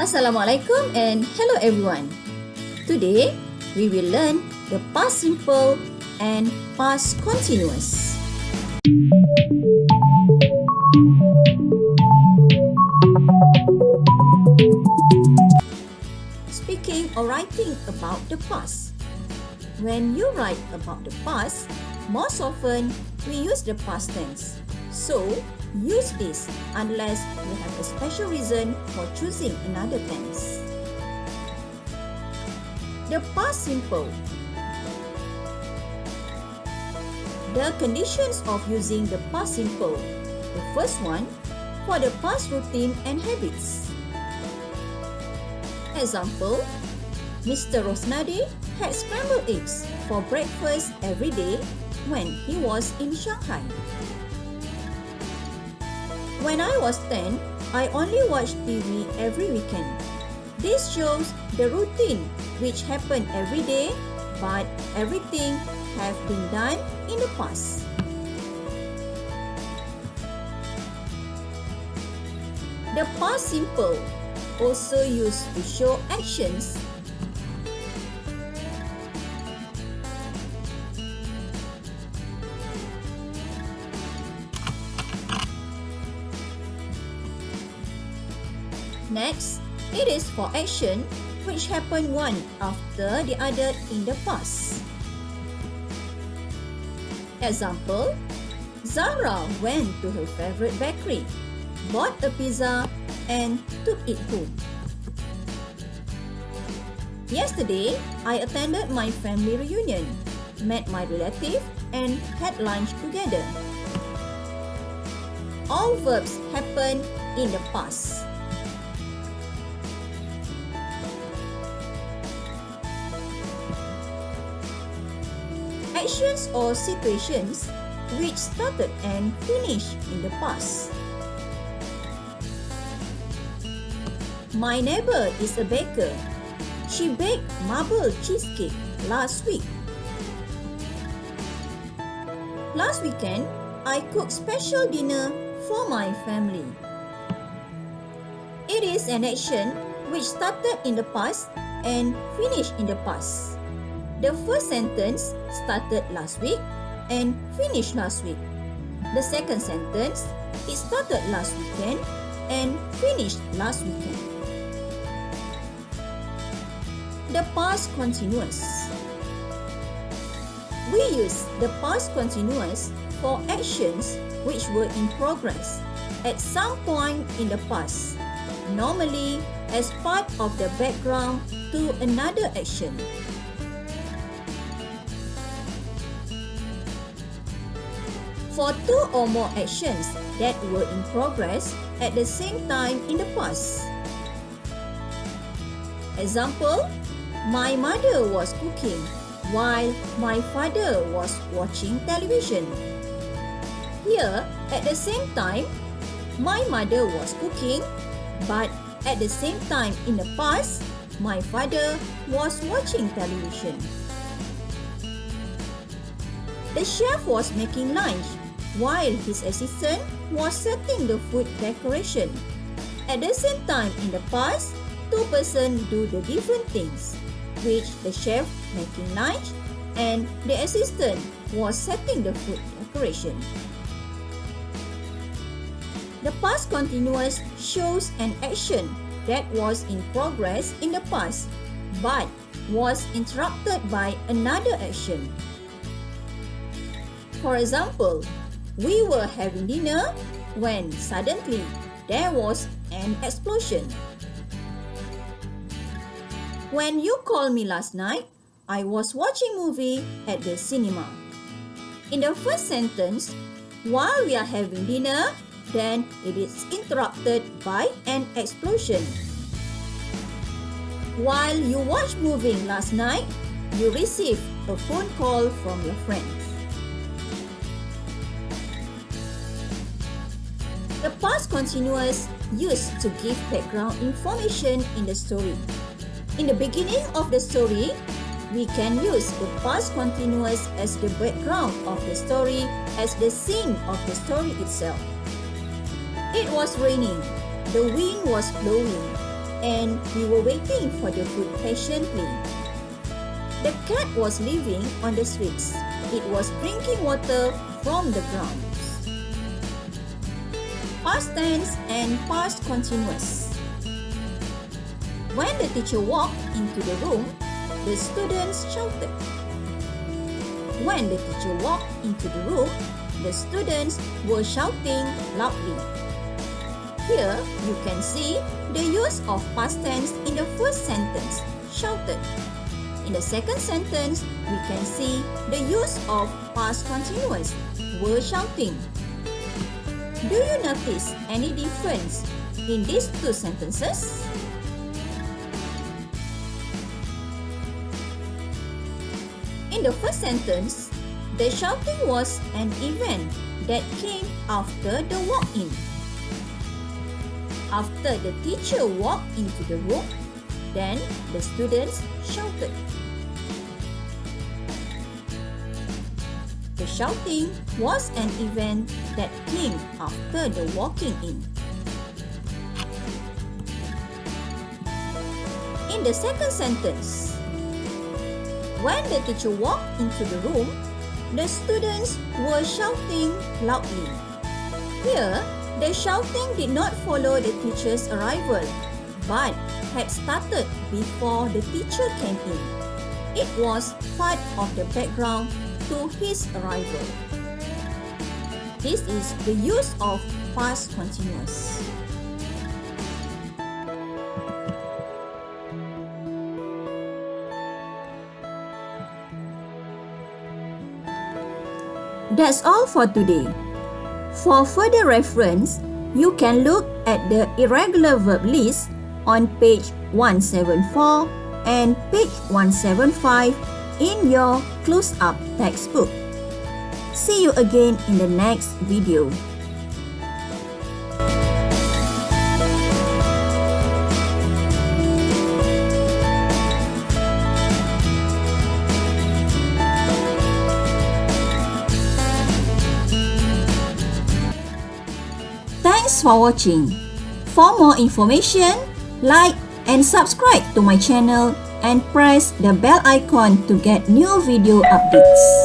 Assalamualaikum and hello everyone. Today we will learn the past simple and past continuous. Speaking or writing about the past. When you write about the past, most often we use the past tense. So, use this unless you have a special reason for choosing another tense. The past simple. The conditions of using the past simple. The first one, for the past routine and habits. Example, Mr. Rosnadi had scrambled eggs for breakfast every day when he was in Shanghai. When I was 10, I only watched TV every weekend. This shows the routine which happened every day, but everything have been done in the past. The past simple also used to show actions. Next, it is for action which happened one after the other in the past. Example, Zahra went to her favorite bakery, bought a pizza and took it home. Yesterday, I attended my family reunion, met my relative and had lunch together. All verbs happen in the past. Actions or situations which started and finished in the past. My neighbor is a baker. She baked marble cheesecake last week. Last weekend, I cooked special dinner for my family. It is an action which started in the past and finished in the past. The first sentence started last week and finished last week. The second sentence, it started last weekend and finished last weekend. The past continuous. We use the past continuous for actions which were in progress at some point in the past, normally as part of the background to another action. For two or more actions that were in progress at the same time in the past. Example, my mother was cooking while my father was watching television. Here, at the same time, my mother was cooking, but at the same time in the past, my father was watching television. The chef was making lunch while his assistant was setting the food decoration. At the same time in the past, two persons do the different things, which the chef making lunch and the assistant was setting the food decoration. The past continuous shows an action that was in progress in the past but was interrupted by another action. For example, we were having dinner when suddenly there was an explosion. When you called me last night, I was watching movie at the cinema. In the first sentence, while we are having dinner, then it is interrupted by an explosion. While you watched movie last night, you received a phone call from your friends. The past continuous used to give background information in the story. In the beginning of the story, we can use the past continuous as the background of the story as the scene of the story itself. It was raining. The wind was blowing. and we were waiting for the food patiently. The cat was living on the streets. It was drinking water from the grounds. Past tense and past continuous. When the teacher walked into the room, the students shouted. When the teacher walked into the room, the students were shouting loudly. Here, you can see the use of past tense in the first sentence, shouted. In the second sentence, we can see the use of past continuous, were shouting. Do you notice any difference in these two sentences? In the first sentence, the shouting was an event that came after the walk-in. After the teacher walked into the room, then the students shouted. The shouting was an event that came after the walking in. In the second sentence, when the teacher walked into the room, the students were shouting loudly. Here, the shouting did not follow the teacher's arrival, but had started before the teacher came in. It was part of the background to his arrival. This is the use of past continuous. That's all for today. For further reference, you can look at the irregular verb list on page 174 and page 175 in your close-up textbook. See you again in the next video. Thanks for watching. For more information, like and subscribe to my channel and press the bell icon to get new video updates.